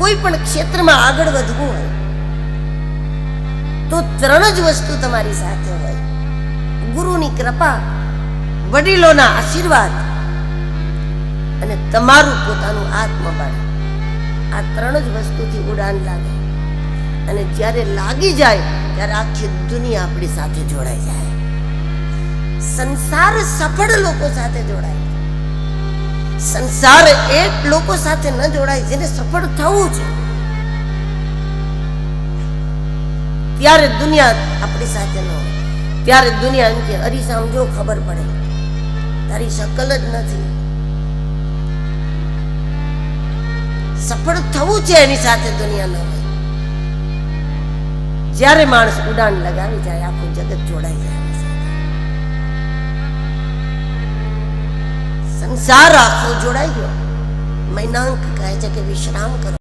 કોઈ પણ ક્ષેત્રમાં આગળ વધવું હોય તો ત્રણ જ વસ્તુ તમારી સાથે હોય: ગુરુની કૃપા, વડીલોના આશીર્વાદ અને તમારું પોતાનું આત્મબળ. આ ત્રણ જ વસ્તુથી ઉડાન લાગે, અને જ્યારે લાગી જાય ત્યારે આખી દુનિયા આપણી સાથે જોડાઈ જાય. સંસાર સફળ લોકો સાથે જોડાય. સંસાર એક લોકો સાથે ન જોડાય જેને સફળ થવું છે. ત્યારે દુનિયા આપણી સાથે ન હોય. ત્યારે દુનિયા એમ કે અરી સમજો ખબર પડે, તારી શકલ જ નથી. સફળ થવું છે એની સાથે દુનિયા ન હોય. જ્યારે માણસ ઉડાન લગાવી જાય આખું જગત જોડાઈ જાય. સંસાર આખો જોડાઈ ગયો. મૈનાંક કહે છે કે વિશ્રામ કરો.